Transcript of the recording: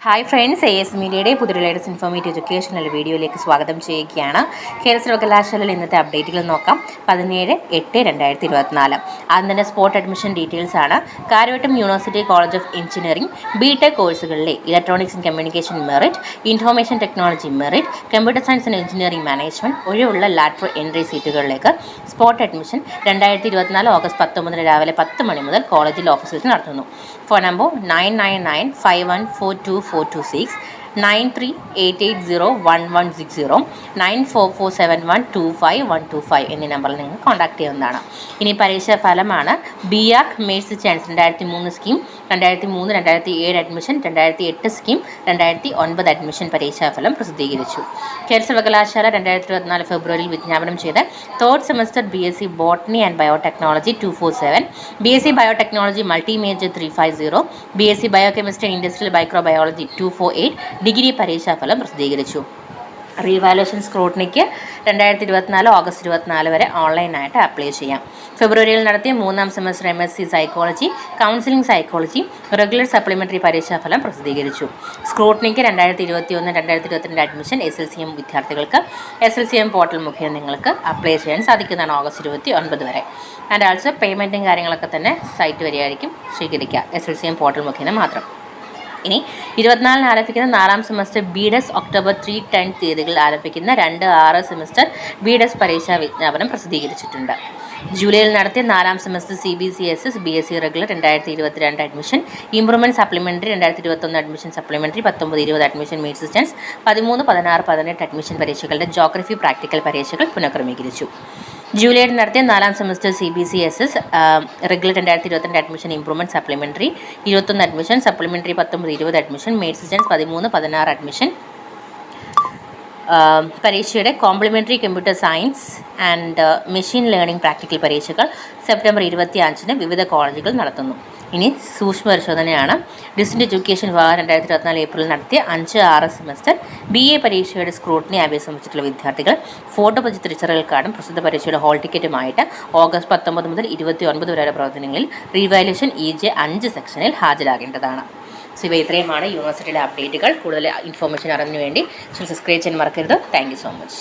Hi friends, AS മീഡിയയുടെ പുതിയ latest informative educational വീഡിയോയിലേക്ക് സ്വാഗതം ചെയ്യുകയാണ്. കേരള സർവകലാശാലയിൽ ഇന്നത്തെ അപ്ഡേറ്റുകൾ നോക്കാം. 17/8/2024. ആദ്യം തന്നെ സ്പോട്ട് അഡ്മിഷൻ ഡീറ്റെയിൽസ് ആണ്. Karyavattom university college of engineering BTech കോഴ്സുകളിലെ electronics and communication merit, information technology merit, computer science and engineering management ഒഴിവുള്ള ലാറ്ററൽ എൻട്രി സീറ്റുകളിലേക്ക് സ്പോട്ട് അഡ്മിഷൻ 2024 ഓഗസ്റ്റ് 19 രാവിലെ 10 മണി മുതൽ കോളേജിൽ ഓഫീസിൽ നടത്തുന്നു. ഫോൺ നമ്പർ 9995142426, 9388011160, 9447125125 എന്നീ നമ്പറിൽ നിങ്ങൾ കോൺടാക്ട് ചെയ്യാവുന്നതാണ്. ഇനി പരീക്ഷാ ഫലമാണ്. BArch Mercy chance 2003 scheme, 2003-2007 admission, 2008 scheme, 2009 admission പരീക്ഷാഫലം പ്രസിദ്ധീകരിച്ചു. കേരള സർവകലാശാല 2024 ഫെബ്രുവരിയിൽ വിജ്ഞാപനം ചെയ്ത third semester BSc botany and biotechnology 247, BSc biotechnology multi major 350, BSc biochemistry and industrial microbiology 248 degree പരീക്ഷാഫലം പ്രസിദ്ധീകരിച്ചു. റീവാലുവേഷൻ സ്ക്രൂട്ടണിക്ക് 2024 ഓഗസ്റ്റ് 24 വരെ ഓൺലൈനായിട്ട് അപ്ലൈ ചെയ്യാം. ഫെബ്രുവരിയിൽ നടത്തിയ 3ാം semester MSc psychology, counselling psychology regular supplementary പരീക്ഷാഫലം പ്രസിദ്ധീകരിച്ചു. സ്ക്രൂട്ടണിക്ക് 2021-2022 അഡ്മിഷൻ SLCM വിദ്യാർത്ഥികൾക്ക് SLCM പോർട്ടൽ മുഖേന നിങ്ങൾക്ക് അപ്ലൈ ചെയ്യാൻ സാധിക്കുന്നതാണ് ഓഗസ്റ്റ് 29 വരെ. ആൻഡ് ആൾസോ പേയ്മെൻറ്റും കാര്യങ്ങളൊക്കെ തന്നെ സൈറ്റ് വഴിയായിരിക്കും സ്വീകരിക്കുക, SLCM പോർട്ടൽ മുഖേന മാത്രം. ഇനി 24 ആരംഭിക്കുന്ന 4ാം സെമസ്റ്റർ BDES ഒക്ടോബർ 3-10 തീയതികളിൽ ആരംഭിക്കുന്ന 2-6 സെമസ്റ്റർ BDES പരീക്ഷാ വിജ്ഞാപനം പ്രസിദ്ധീകരിച്ചിട്ടുണ്ട്. ജൂലൈയിൽ നടത്തിയ 4ാം semester CBCSS BSc regular 2022 admission, improvement supplementary 2021 admission supplementary, 19-20 admission main സിസ്റ്റൻസ്, 13, 16, 18 അഡ്മിഷൻ പരീക്ഷകളുടെ ജോഗ്രഫി പ്രാക്ടിക്കൽ പരീക്ഷകൾ പുനഃക്രമീകരിച്ചു. ജൂലൈയിൽ നടത്തിയ 4ാം semester CBCSS regular 2022 admission, improvement supplementary 21 admission supplementary, 19-20 admission main സിസ്റ്റൻസ്, 13, 16 അഡ്മിഷൻ പരീക്ഷയുടെ complementary computer science and machine learning practical പരീക്ഷകൾ സെപ്റ്റംബർ 25 വിവിധ കോളേജുകൾ നടത്തുന്നു. ഇനി സൂക്ഷ്മ പരിശോധനയാണ്. ഡിസ്റ്റൻസ് എഡ്യൂക്കേഷൻ വിഭാഗം 2024 ഏപ്രിൽ നടത്തിയ 5-6 സെമസ്റ്റർ BA പരീക്ഷയുടെ സ്ക്രൂട്ടണി അഭ്യസിച്ചിട്ടുള്ള വിദ്യാർത്ഥികൾ ഫോട്ടോ പതിച്ച തിരിച്ചറിയൽ കാർഡും പ്രസിദ്ധ പരീക്ഷയുടെ ഹോൾ ടിക്കറ്റുമായിട്ട് ഓഗസ്റ്റ് 19 മുതൽ 29 വരെ പ്രവർത്തനങ്ങളിൽ റീവാലുവേഷൻ EJ 5 സെക്ഷനിൽ ഹാജരാകേണ്ടതാണ്. സോ ഇവ ഇത്രയുമാണ് യൂണിവേഴ്സിറ്റിയുടെ അപ്ഡേറ്റുകൾ. കൂടുതൽ ഇൻഫോർമേഷൻ അറിഞ്ഞു വേണ്ടി സബ്സ്ക്രൈബ് ചെയ്യാൻ മറക്കരുത്. Thank you so much.